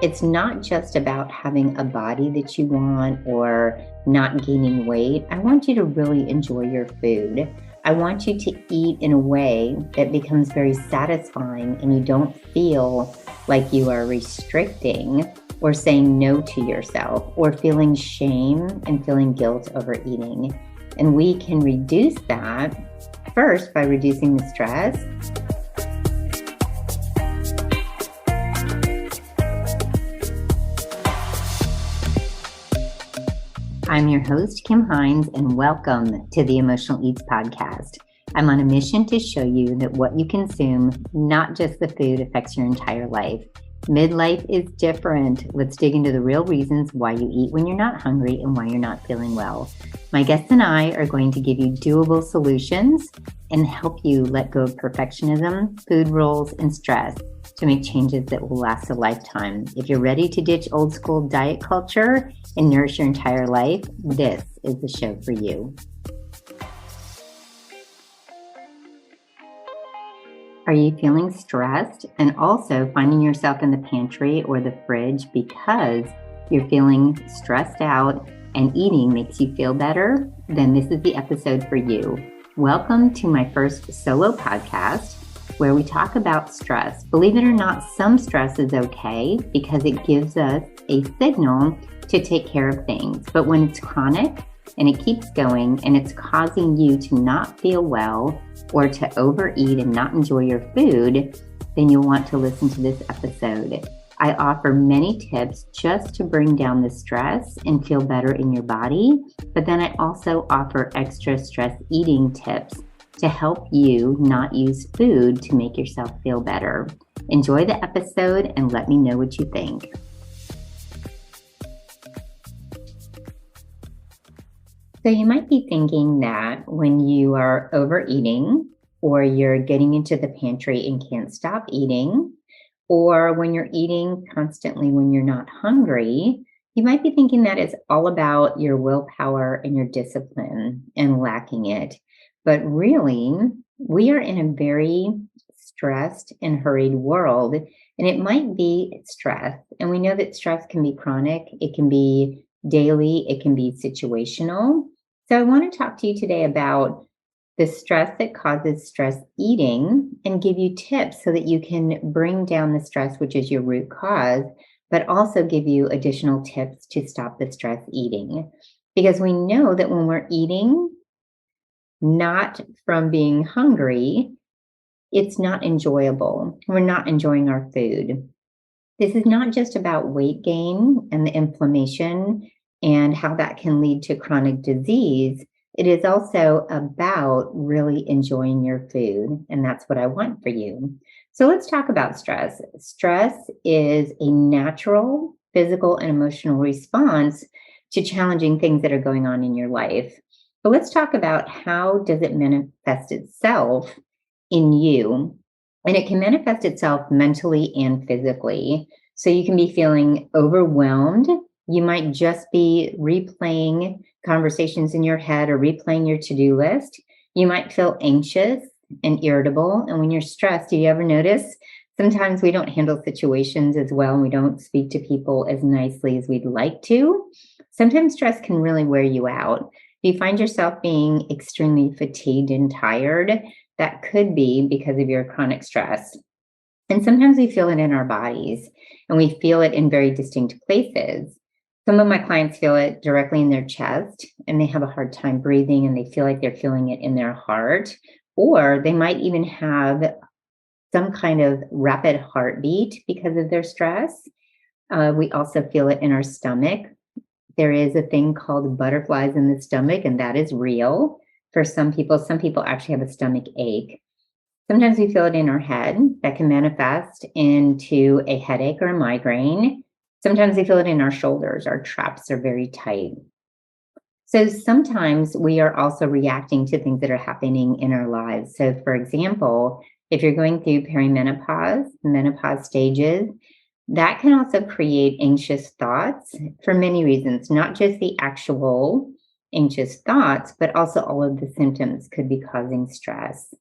It's not just about having a body that you want or not gaining weight. I want you to really enjoy your food. I want you to eat in a way that becomes very satisfying and you don't feel like you are restricting or saying no to yourself or feeling shame and feeling guilt over eating. And we can reduce that first by reducing the stress. I'm your host, Kim Hines, and welcome to the Emotional Eats Podcast. I'm on a mission to show you that what you consume, not just the food, affects your entire life. Midlife is different. Let's dig into the real reasons why you eat when you're not hungry and why you're not feeling well. My guests and I are going to give you doable solutions and help you let go of perfectionism, food rules, and stress to make changes that will last a lifetime. If you're ready to ditch old school diet culture and nourish your entire life, this is the show for you. Are you feeling stressed and also finding yourself in the pantry or the fridge because you're feeling stressed out and eating makes you feel better? Then this is the episode for you. Welcome to my first solo podcast where we talk about stress. Believe it or not, some stress is okay because it gives us a signal to take care of things. But when it's chronic and it keeps going and it's causing you to not feel well or to overeat and not enjoy your food, then you'll want to listen to this episode. I offer many tips just to bring down the stress and feel better in your body. But then I also offer extra stress eating tips to help you not use food to make yourself feel better. Enjoy the episode and let me know what you think. So you might be thinking that when you are overeating or you're getting into the pantry and can't stop eating, or when you're eating constantly when you're not hungry, you might be thinking that it's all about your willpower and your discipline and lacking it. But really, we are in a very stressed and hurried world, and it might be stress. And we know that stress can be chronic, it can be daily, it can be situational. So I want to talk to you today about the stress that causes stress eating and give you tips so that you can bring down the stress, which is your root cause, but also give you additional tips to stop the stress eating. Because we know that when we're eating, not from being hungry, it's not enjoyable. We're not enjoying our food. This is not just about weight gain and the inflammation and how that can lead to chronic disease. It is also about really enjoying your food, and that's what I want for you. So let's talk about stress. Stress is a natural physical and emotional response to challenging things that are going on in your life. But let's talk about how does it manifest itself in you. And it can manifest itself mentally and physically. So you can be feeling overwhelmed. You might just be replaying conversations in your head or replaying your to-do list. You might feel anxious and irritable. And when you're stressed, do you ever notice sometimes we don't handle situations as well and we don't speak to people as nicely as we'd like to? Sometimes stress can really wear you out. If you find yourself being extremely fatigued and tired, that could be because of your chronic stress. And sometimes we feel it in our bodies and we feel it in very distinct places. Some of my clients feel it directly in their chest and they have a hard time breathing and they feel like they're feeling it in their heart, or they might even have some kind of rapid heartbeat because of their stress. We also feel it in our stomach. There is a thing called butterflies in the stomach, and that is real for some people. Some people actually have a stomach ache. Sometimes we feel it in our head. That can manifest into a headache or a migraine. Sometimes we feel it in our shoulders. Our traps are very tight. So sometimes we are also reacting to things that are happening in our lives. So for example, if you're going through perimenopause, menopause stages, that can also create anxious thoughts for many reasons, not just the actual anxious thoughts, but also all of the symptoms could be causing stress.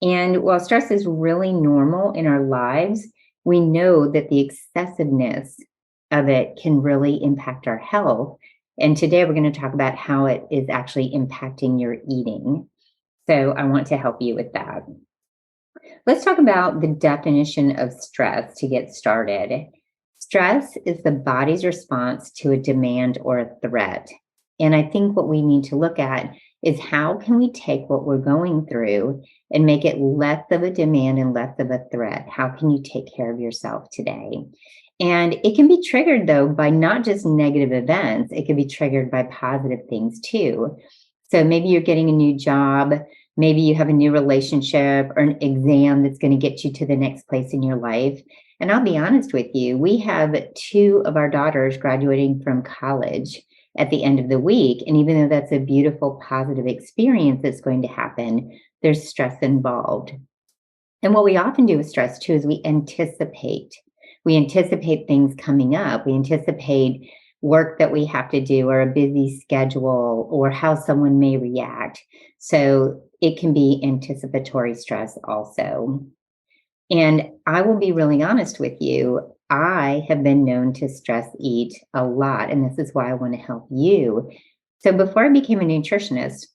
And while stress is really normal in our lives, we know that the excessiveness of it can really impact our health. And today we're going to talk about how it is actually impacting your eating. So I want to help you with that. Let's talk about the definition of stress to get started. Stress is the body's response to a demand or a threat. And I think what we need to look at is how can we take what we're going through and make it less of a demand and less of a threat? How can you take care of yourself today? And it can be triggered, though, by not just negative events, it can be triggered by positive things too. So maybe you're getting a new job, maybe you have a new relationship or an exam that's going to get you to the next place in your life. And I'll be honest with you, we have two of our daughters graduating from college at the end of the week. And even though that's a beautiful, positive experience that's going to happen, there's stress involved. And what we often do with stress too is we anticipate. We anticipate things coming up. We anticipate work that we have to do or a busy schedule or how someone may react. So it can be anticipatory stress also. And I will be really honest with you. I have been known to stress eat a lot, and this is why I want to help you. So before I became a nutritionist,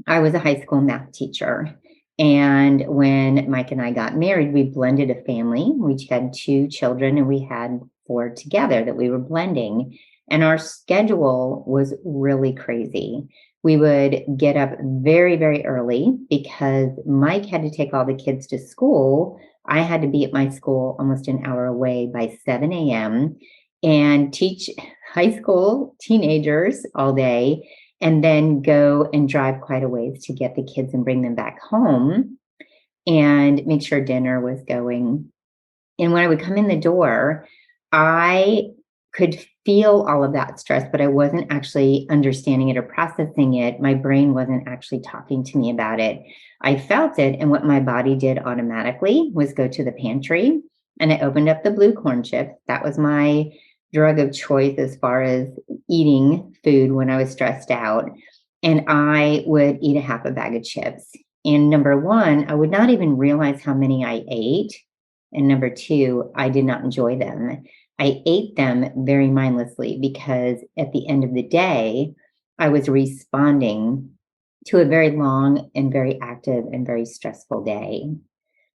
I was a high school math teacher. And when Mike and I got married, we blended a family. We each had two children and we had four together that we were blending. And our schedule was really crazy. We would get up very, very early because Mike had to take all the kids to school. I had to be at my school almost an hour away by 7 a.m. and teach high school teenagers all day, and then go and drive quite a ways to get the kids and bring them back home and make sure dinner was going. And when I would come in the door, I could feel all of that stress, but I wasn't actually understanding it or processing it. My brain wasn't actually talking to me about it. I felt it. And what my body did automatically was go to the pantry and I opened up the blue corn chips. That was my drug of choice as far as eating food when I was stressed out. And I would eat a half a bag of chips. And number one, I would not even realize how many I ate. And number two, I did not enjoy them. I ate them very mindlessly because at the end of the day, I was responding to a very long and very active and very stressful day.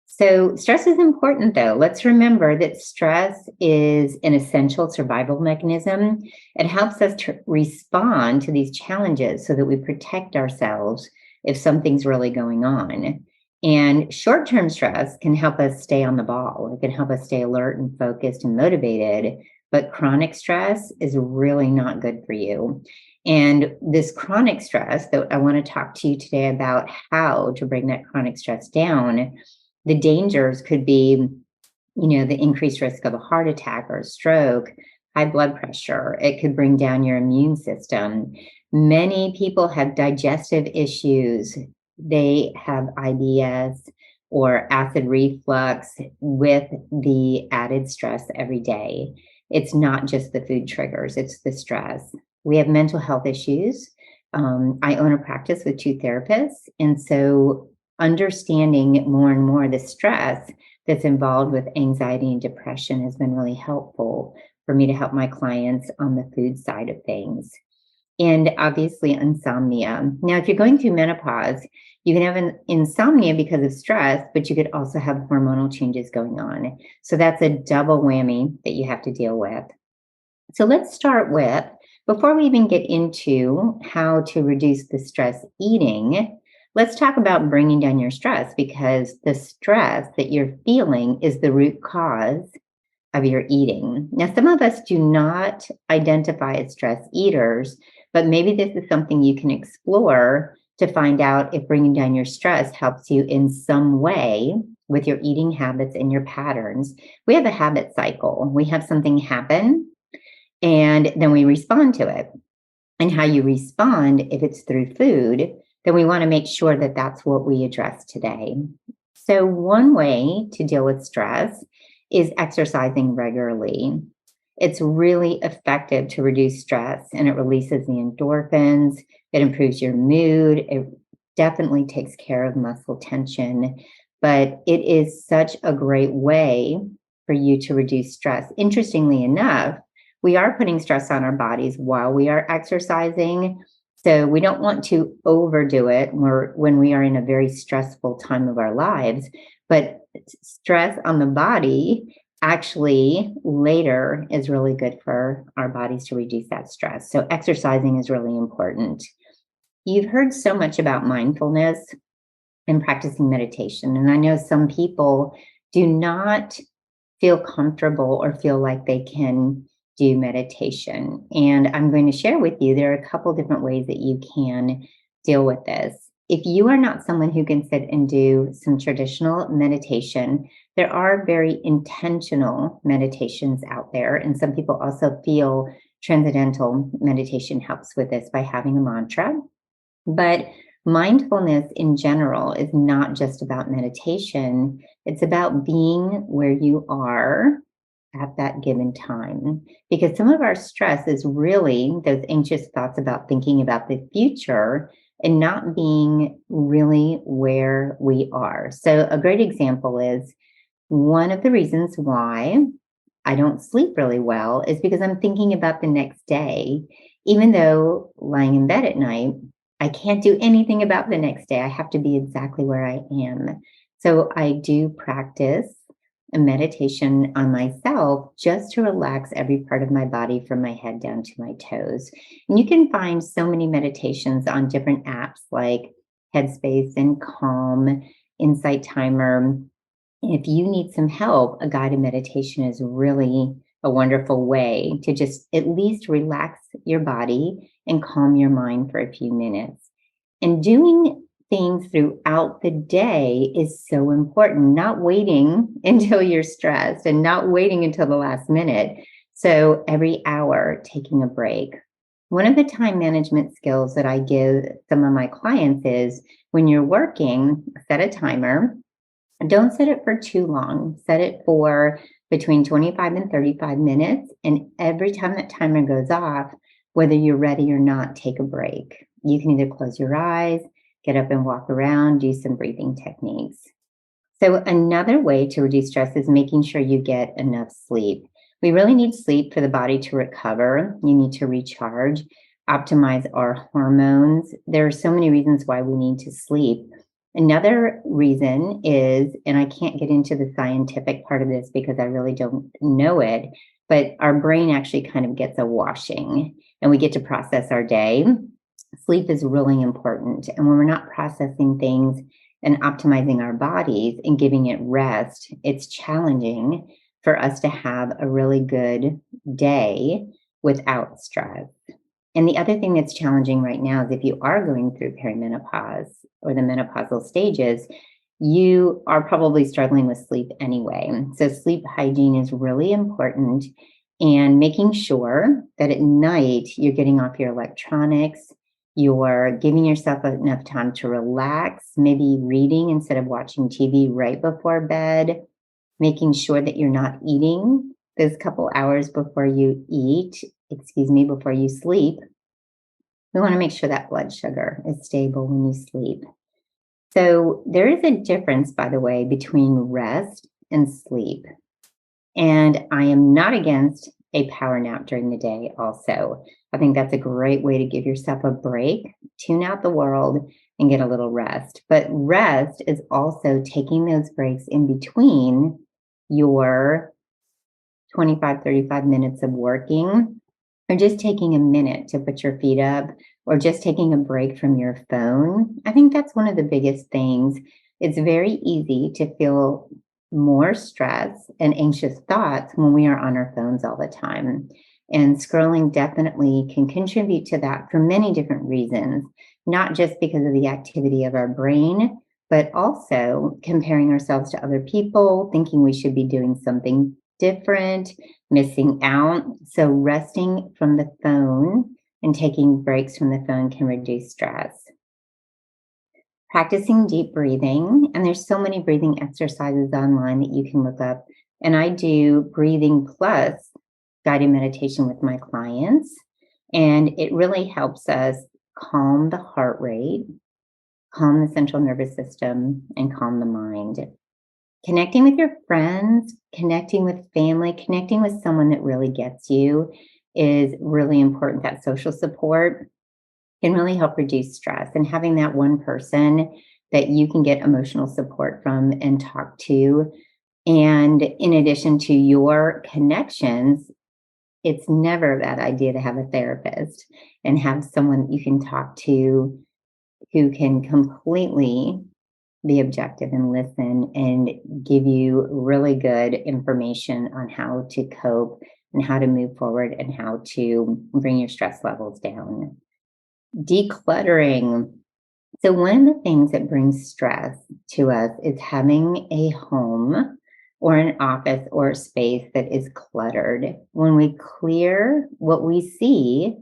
So stress is important, though. Let's remember that stress is an essential survival mechanism. It helps us to respond to these challenges so that we protect ourselves if something's really going on. And short-term stress can help us stay on the ball. It can help us stay alert and focused and motivated. But chronic stress is really not good for you. And this chronic stress that I want to talk to you today about how to bring that chronic stress down. The dangers could be, the increased risk of a heart attack or a stroke, high blood pressure. It could bring down your immune system. Many people have digestive issues. They have IBS or acid reflux with the added stress every day. It's not just the food triggers, it's the stress. We have mental health issues. I own a practice with two therapists. And so understanding more and more the stress that's involved with anxiety and depression has been really helpful for me to help my clients on the food side of things. And obviously insomnia. Now, if you're going through menopause, you can have an insomnia because of stress, but you could also have hormonal changes going on. So that's a double whammy that you have to deal with. So let's start with, before we even get into how to reduce the stress eating, let's talk about bringing down your stress, because the stress that you're feeling is the root cause of your eating. Now, some of us do not identify as stress eaters, but maybe this is something you can explore to find out if bringing down your stress helps you in some way with your eating habits and your patterns. We have a habit cycle. We have something happen and then we respond to it. And how you respond, if it's through food, then we want to make sure that that's what we address today. So one way to deal with stress is exercising regularly. It's really effective to reduce stress, and it releases the endorphins. It improves your mood. It definitely takes care of muscle tension, but it is such a great way for you to reduce stress. Interestingly enough, we are putting stress on our bodies while we are exercising. So we don't want to overdo it when we are in a very stressful time of our lives. But stress on the body actually later is really good for our bodies to reduce that stress. So exercising is really important. You've heard so much about mindfulness and practicing meditation. And I know some people do not feel comfortable or feel like they can do meditation. And I'm going to share with you, there are a couple different ways that you can deal with this. If you are not someone who can sit and do some traditional meditation, there are very intentional meditations out there. And some people also feel transcendental meditation helps with this by having a mantra. But mindfulness in general is not just about meditation, it's about being where you are at that given time. Because some of our stress is really those anxious thoughts about thinking about the future and not being really where we are. So, a great example is one of the reasons why I don't sleep really well is because I'm thinking about the next day, even though lying in bed at night, I can't do anything about the next day. I have to be exactly where I am. So I do practice a meditation on myself just to relax every part of my body from my head down to my toes. And you can find so many meditations on different apps like Headspace and Calm, Insight Timer. If you need some help, a guided meditation is really a wonderful way to just at least relax your body and calm your mind for a few minutes. And doing things throughout the day is so important, not waiting until you're stressed and not waiting until the last minute. So every hour, taking a break. One of the time management skills that I give some of my clients is when you're working, set a timer. Don't set it for too long. Set it for between 25 and 35 minutes. And every time that timer goes off, whether you're ready or not, take a break. You can either close your eyes, get up and walk around, do some breathing techniques. So, another way to reduce stress is making sure you get enough sleep. We really need sleep for the body to recover. You need to recharge, optimize our hormones. There are so many reasons why we need to sleep. Another reason is, and I can't get into the scientific part of this because I really don't know it, but our brain actually kind of gets a washing and we get to process our day. Sleep is really important. And when we're not processing things and optimizing our bodies and giving it rest, it's challenging for us to have a really good day without stress. And the other thing that's challenging right now is if you are going through perimenopause or the menopausal stages, you are probably struggling with sleep anyway. So, sleep hygiene is really important, and making sure that at night you're getting off your electronics, you're giving yourself enough time to relax, maybe reading instead of watching TV right before bed, making sure that you're not eating those couple hours before you before you sleep. We want to make sure that blood sugar is stable when you sleep. So there is a difference, by the way, between rest and sleep. And I am not against a power nap during the day also. I think that's a great way to give yourself a break, tune out the world, and get a little rest. But rest is also taking those breaks in between your 25, 35 minutes of working, or just taking a minute to put your feet up, or just taking a break from your phone. I think that's one of the biggest things. It's very easy to feel more stress and anxious thoughts when we are on our phones all the time. And scrolling definitely can contribute to that for many different reasons, not just because of the activity of our brain, but also comparing ourselves to other people, thinking we should be doing something different, missing out. So, resting from the phone and taking breaks from the phone can reduce stress. Practicing deep breathing, and there's so many breathing exercises online that you can look up. And I do breathing plus guided meditation with my clients, and it really helps us calm the heart rate, calm the central nervous system, and calm the mind. Connecting with your friends, connecting with family, connecting with someone that really gets you is really important. That social support can really help reduce stress. And having that one person that you can get emotional support from and talk to. And in addition to your connections, it's never a bad idea to have a therapist and have someone you can talk to who can completely be objective and listen and give you really good information on how to cope and how to move forward and how to bring your stress levels down. Decluttering. So, one of the things that brings stress to us is having a home or an office or a space that is cluttered. When we clear what we see,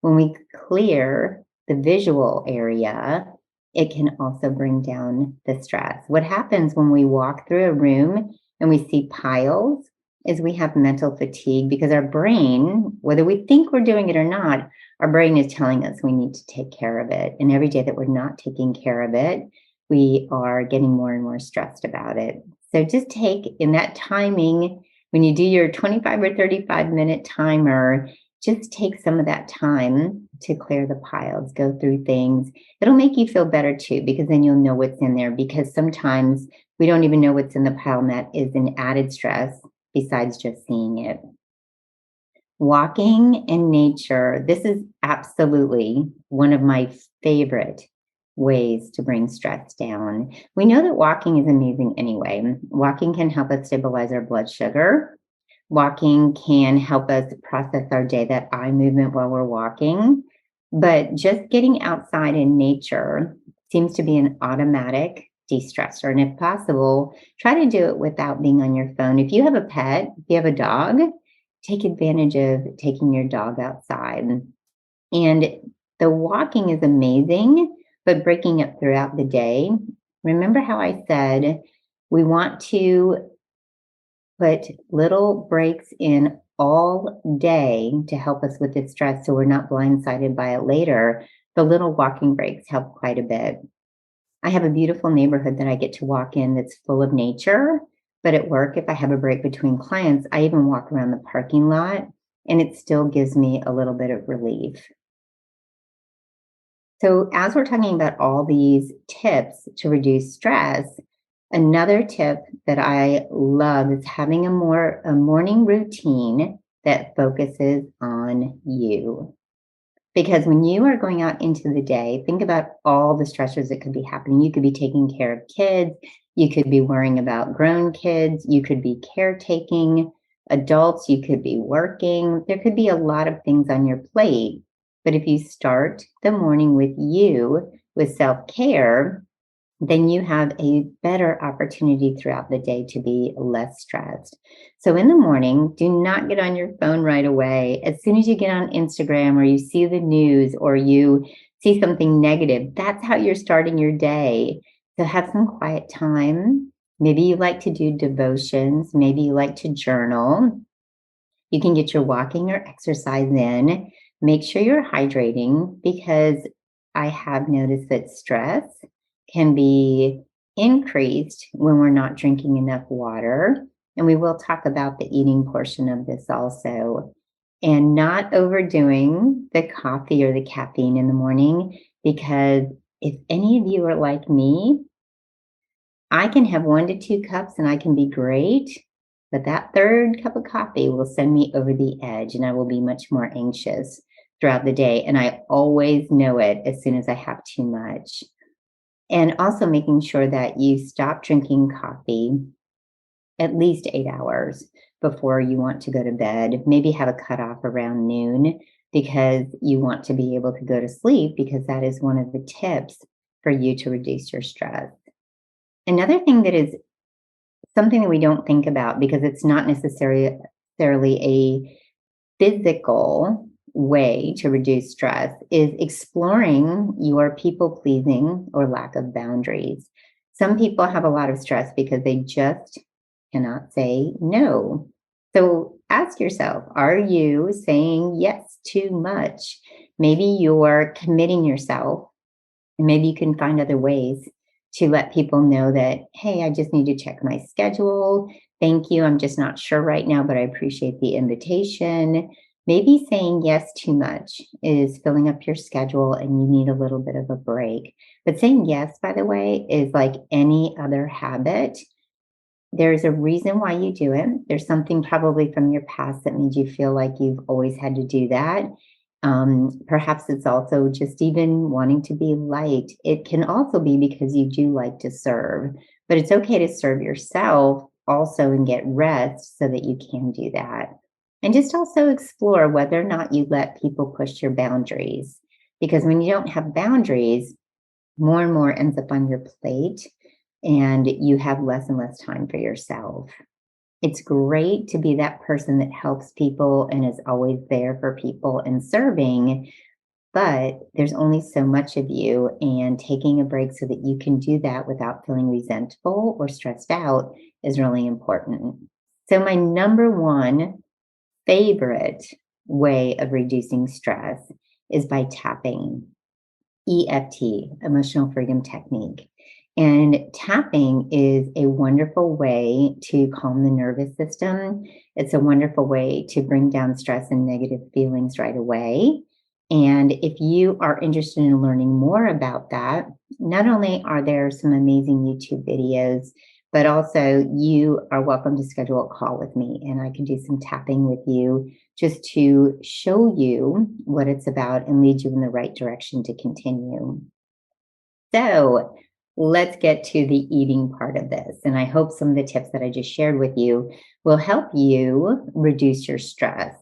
when we clear the visual area, it can also bring down the stress. What happens when we walk through a room and we see piles is we have mental fatigue because our brain, whether we think we're doing it or not, our brain is telling us we need to take care of it. And every day that we're not taking care of it, we are getting more and more stressed about it. So just take in that timing, when you do your 25 or 35-minute timer, just take some of that time to clear the piles, go through things. It'll make you feel better too, because then you'll know what's in there. Because sometimes we don't even know what's in the pile, and that is an added stress besides just seeing it. Walking in nature, this is absolutely one of my favorite ways to bring stress down. We know that walking is amazing anyway. Walking can help us stabilize our blood sugar. Walking can help us process our day, that eye movement while we're walking. But just getting outside in nature seems to be an automatic de-stressor. And if possible, try to do it without being on your phone. If you have a pet, if you have a dog, take advantage of taking your dog outside. And the walking is amazing, but breaking up throughout the day. Remember how I said we want to put little breaks in all day to help us with the stress so we're not blindsided by it later. The little walking breaks help quite a bit. I have a beautiful neighborhood that I get to walk in that's full of nature. But at work, if I have a break between clients, I even walk around the parking lot and it still gives me a little bit of relief. So, as we're talking about all these tips to reduce stress, another tip that I love is having a morning routine that focuses on you. Because when you are going out into the day, think about all the stressors that could be happening. You could be taking care of kids, you could be worrying about grown kids, you could be caretaking adults, you could be working. There could be a lot of things on your plate. But if you start the morning with you, with self care, then you have a better opportunity throughout the day to be less stressed. So in the morning, do not get on your phone right away. As soon as you get on Instagram or you see the news or you see something negative, that's how you're starting your day. So have some quiet time. Maybe you like to do devotions. Maybe you like to journal. You can get your walking or exercise in. Make sure you're hydrating, because I have noticed that stress can be increased when we're not drinking enough water. And we will talk about the eating portion of this also. And not overdoing the coffee or the caffeine in the morning, because if any of you are like me, I can have 1 to 2 cups and I can be great. But that third cup of coffee will send me over the edge and I will be much more anxious throughout the day. And I always know it as soon as I have too much. And also making sure that you stop drinking coffee at least 8 hours before you want to go to bed. Maybe have a cutoff around noon, because you want to be able to go to sleep, because that is one of the tips for you to reduce your stress. Another thing that is something that we don't think about, because it's not necessarily a physical way to reduce stress, is exploring your people pleasing or lack of boundaries. Some people have a lot of stress because they just cannot say no. So ask yourself, are you saying yes too much? Maybe you're committing yourself, and maybe you can find other ways to let people know that, hey, I just need to check my schedule. Thank you. I'm just not sure right now, but I appreciate the invitation. Maybe saying yes too much is filling up your schedule and you need a little bit of a break. But saying yes, by the way, is like any other habit. There's a reason why you do it. There's something probably from your past that made you feel like you've always had to do that. Perhaps it's also just even wanting to be liked. It can also be because you do like to serve, but it's okay to serve yourself also and get rest so that you can do that. And just also explore whether or not you let people push your boundaries. Because when you don't have boundaries, more and more ends up on your plate and you have less and less time for yourself. It's great to be that person that helps people and is always there for people and serving, but there's only so much of you, and taking a break so that you can do that without feeling resentful or stressed out is really important. So, my number one favorite way of reducing stress is by tapping. EFT, Emotional Freedom Technique. And tapping is a wonderful way to calm the nervous system. It's a wonderful way to bring down stress and negative feelings right away. And if you are interested in learning more about that, not only are there some amazing YouTube videos, but also you are welcome to schedule a call with me and I can do some tapping with you just to show you what it's about and lead you in the right direction to continue. So let's get to the eating part of this. And I hope some of the tips that I just shared with you will help you reduce your stress,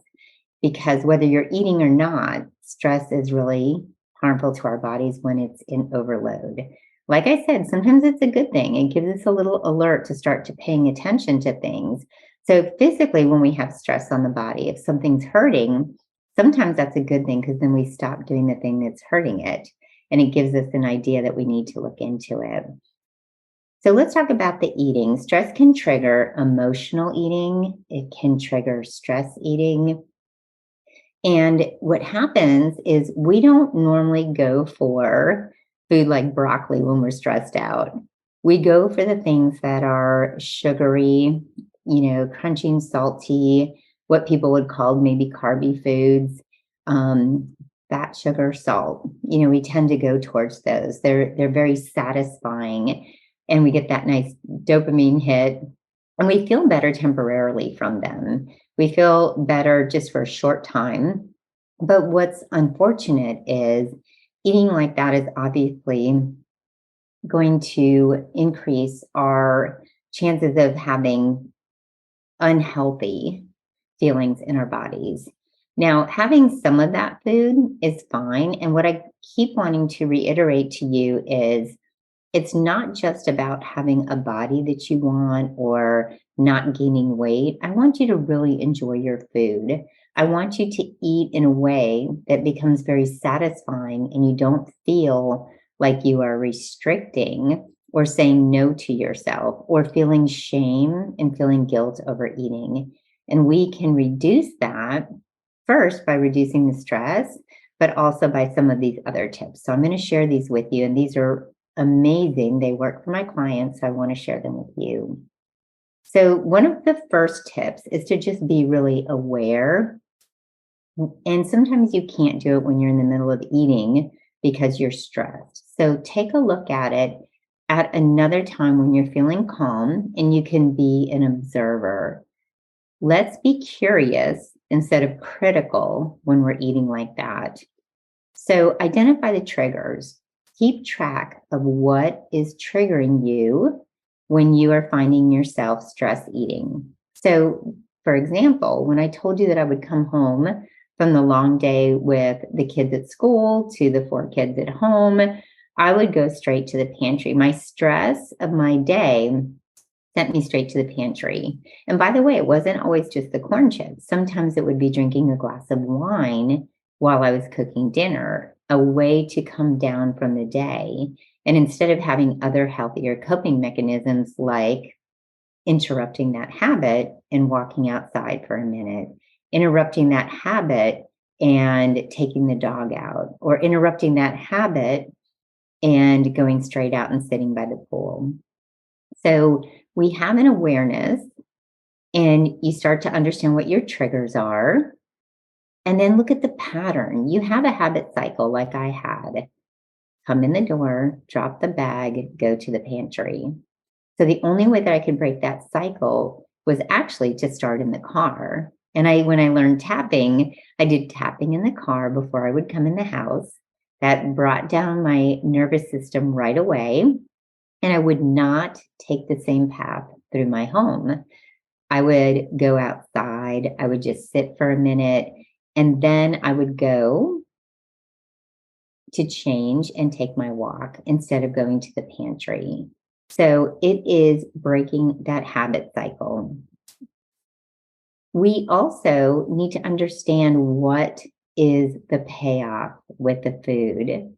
because whether you're eating or not, stress is really harmful to our bodies when it's in overload. Like I said, sometimes it's a good thing. It gives us a little alert to start to paying attention to things. So physically, when we have stress on the body, if something's hurting, sometimes that's a good thing because then we stop doing the thing that's hurting it. And it gives us an idea that we need to look into it. So let's talk about the eating. Stress can trigger emotional eating. It can trigger stress eating. And what happens is we don't normally go for food like broccoli when we're stressed out. We go for the things that are sugary, crunchy and salty, what people would call maybe carby foods, fat, sugar, salt. We tend to go towards those. They're very satisfying, and we get that nice dopamine hit, and we feel better temporarily from them. We feel better just for a short time. But what's unfortunate is eating like that is obviously going to increase our chances of having unhealthy feelings in our bodies. Now, having some of that food is fine. And what I keep wanting to reiterate to you is it's not just about having a body that you want or not gaining weight. I want you to really enjoy your food. I want you to eat in a way that becomes very satisfying and you don't feel like you are restricting or saying no to yourself or feeling shame and feeling guilt over eating. And we can reduce that first by reducing the stress, but also by some of these other tips. So I'm going to share these with you, and these are amazing. They work for my clients, so I want to share them with you. So, one of the first tips is to just be really aware. And sometimes you can't do it when you're in the middle of eating because you're stressed. So, take a look at it at another time when you're feeling calm and you can be an observer. Let's be curious instead of critical when we're eating like that. So, identify the triggers. Keep track of what is triggering you when you are finding yourself stress eating. So, for example, when I told you that I would come home from the long day with the kids at school to the 4 kids at home, I would go straight to the pantry. My stress of my day sent me straight to the pantry. And by the way, it wasn't always just the corn chips. Sometimes it would be drinking a glass of wine while I was cooking dinner, a way to come down from the day. And instead of having other healthier coping mechanisms like interrupting that habit and walking outside for a minute, interrupting that habit and taking the dog out, or interrupting that habit and going straight out and sitting by the pool. So we have an awareness, and you start to understand what your triggers are. And then look at the pattern. You have a habit cycle like I had: come in the door, drop the bag, go to the pantry. So the only way that I could break that cycle was actually to start in the car. And when I learned tapping, I did tapping in the car before I would come in the house. That brought down my nervous system right away. And I would not take the same path through my home. I would go outside, I would just sit for a minute, and then I would go to change and take my walk instead of going to the pantry. So it is breaking that habit cycle. We also need to understand what is the payoff with the food.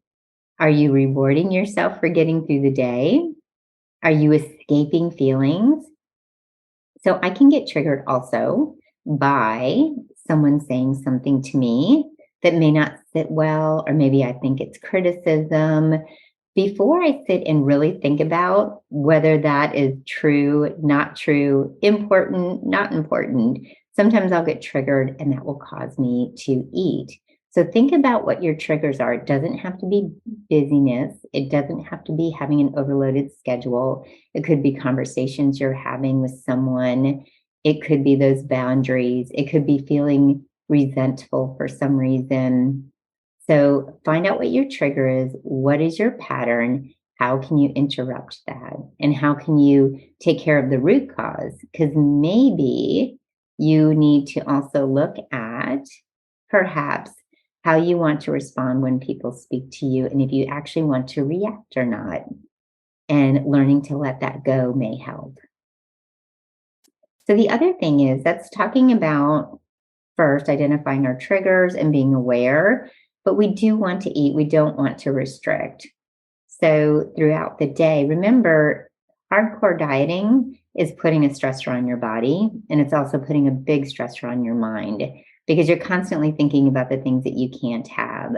Are you rewarding yourself for getting through the day? Are you escaping feelings? So I can get triggered also by someone saying something to me that may not sit well, or maybe I think it's criticism. Before I sit and really think about whether that is true, not true, important, not important, sometimes I'll get triggered and that will cause me to eat. So think about what your triggers are. It doesn't have to be busyness, it doesn't have to be having an overloaded schedule. It could be conversations you're having with someone. It could be those boundaries. It could be feeling resentful for some reason. So find out what your trigger is. What is your pattern? How can you interrupt that? And how can you take care of the root cause? Because maybe you need to also look at perhaps how you want to respond when people speak to you, and if you actually want to react or not. And learning to let that go may help. So the other thing is that's talking about first identifying our triggers and being aware, but we do want to eat, we don't want to restrict. So throughout the day, remember, hardcore dieting is putting a stressor on your body, and it's also putting a big stressor on your mind because you're constantly thinking about the things that you can't have.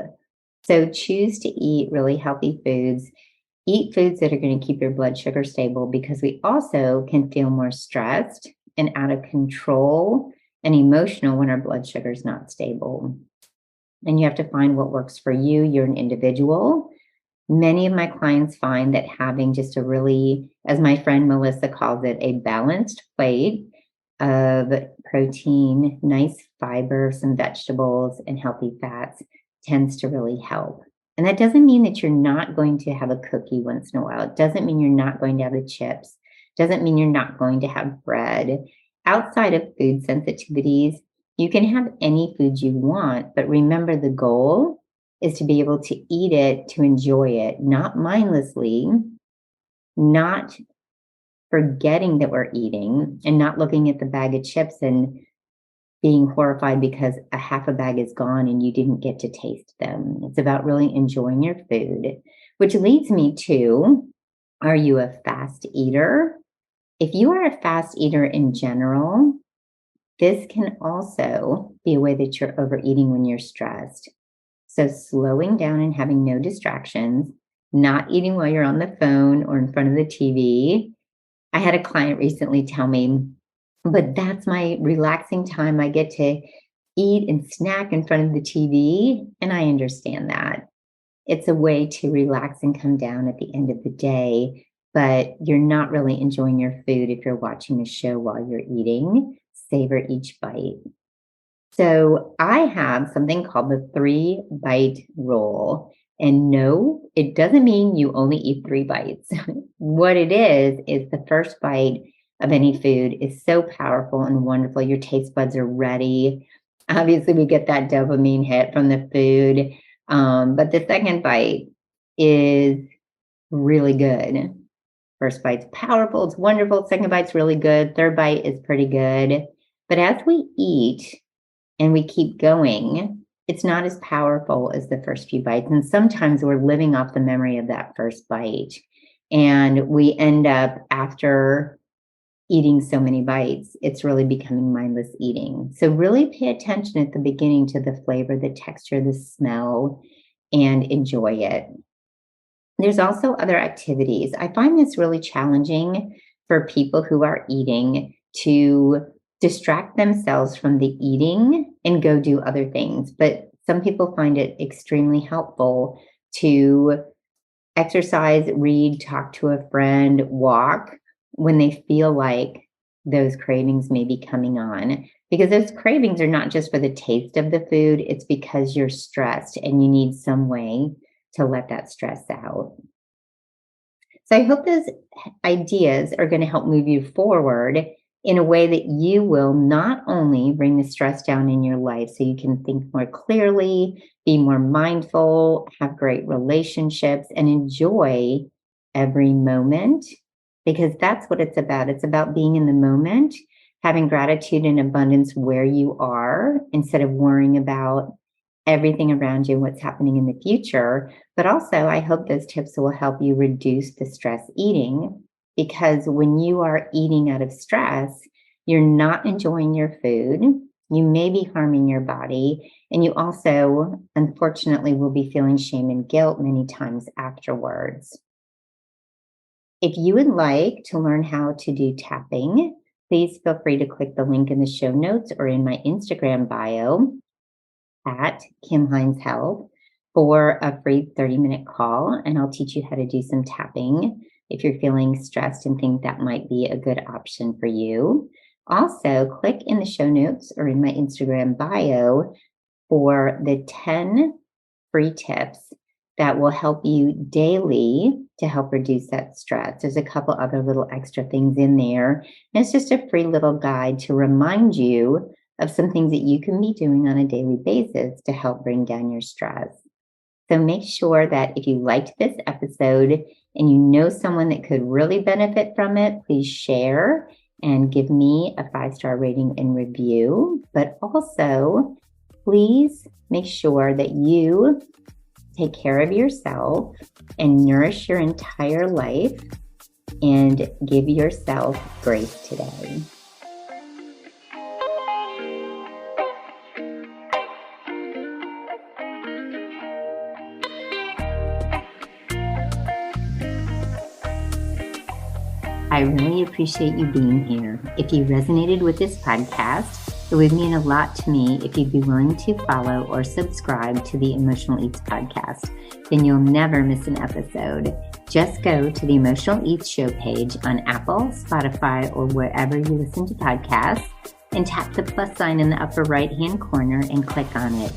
So choose to eat really healthy foods. Eat foods that are going to keep your blood sugar stable, because we also can feel more stressed and out of control and emotional when our blood sugar is not stable. And you have to find what works for you. You're an individual. Many of my clients find that having just a really, as my friend Melissa calls it, a balanced plate of protein, nice fiber, some vegetables, and healthy fats tends to really help. And that doesn't mean that you're not going to have a cookie once in a while. It doesn't mean you're not going to have the chips. It doesn't mean you're not going to have bread. Outside of food sensitivities, you can have any food you want, but remember, the goal is to be able to eat it, to enjoy it, not mindlessly, not forgetting that we're eating, and not looking at the bag of chips and being horrified because a half a bag is gone and you didn't get to taste them. It's about really enjoying your food, which leads me to, are you a fast eater? If you are a fast eater in general, this can also be a way that you're overeating when you're stressed. So slowing down and having no distractions, not eating while you're on the phone or in front of the TV. I had a client recently tell me, but that's my relaxing time. I get to eat and snack in front of the TV. And I understand that. It's a way to relax and come down at the end of the day, but you're not really enjoying your food if you're watching a show while you're eating. Savor each bite. So I have something called the 3-bite rule. And no, it doesn't mean you only eat 3 bites. What it is the first bite of any food is so powerful and wonderful. Your taste buds are ready. Obviously, we get that dopamine hit from the food. But the second bite is really good. First bite's powerful, it's wonderful. Second bite's really good. Third bite is pretty good. But as we eat and we keep going, it's not as powerful as the first few bites. And sometimes we're living off the memory of that first bite. And we end up, after eating so many bites, it's really becoming mindless eating. So really pay attention at the beginning to the flavor, the texture, the smell, and enjoy it. There's also other activities. I find this really challenging for people who are eating to distract themselves from the eating and go do other things. But some people find it extremely helpful to exercise, read, talk to a friend, walk when they feel like those cravings may be coming on. Because those cravings are not just for the taste of the food, it's because you're stressed and you need some way to let that stress out. So I hope those ideas are going to help move you forward in a way that you will not only bring the stress down in your life so you can think more clearly, be more mindful, have great relationships, and enjoy every moment, because that's what it's about. It's about being in the moment, having gratitude and abundance where you are instead of worrying about everything around you and what's happening in the future. But also, I hope those tips will help you reduce the stress eating, because when you are eating out of stress, you're not enjoying your food. You may be harming your body. And you also, unfortunately, will be feeling shame and guilt many times afterwards. If you would like to learn how to do tapping, please feel free to click the link in the show notes or in my Instagram bio at Kim Hines Health for a free 30-minute call, and I'll teach you how to do some tapping if you're feeling stressed and think that might be a good option for you. Also, click in the show notes or in my Instagram bio for the 10 free tips that will help you daily to help reduce that stress. There's a couple other little extra things in there. And it's just a free little guide to remind you of some things that you can be doing on a daily basis to help bring down your stress. So make sure that if you liked this episode and you know someone that could really benefit from it, please share and give me a 5-star rating and review. But also, please make sure that you take care of yourself and nourish your entire life and give yourself grace today. I really appreciate you being here. If you resonated with this podcast, it would mean a lot to me if you'd be willing to follow or subscribe to the Emotional Eats podcast. Then you'll never miss an episode. Just go to the Emotional Eats show page on Apple, Spotify, or wherever you listen to podcasts and tap the plus sign in the upper right-hand corner and click on it.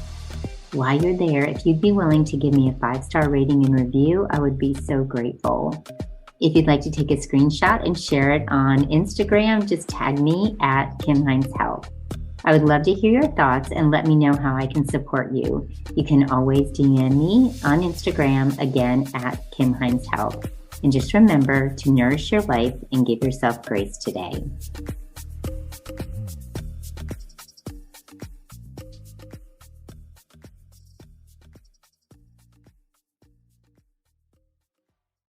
While you're there, if you'd be willing to give me a 5-star rating and review, I would be so grateful. If you'd like to take a screenshot and share it on Instagram, just tag me at Kim Hines Health. I would love to hear your thoughts and let me know how I can support you. You can always DM me on Instagram, again, at Kim Hines Health. And just remember to nourish your life and give yourself grace today.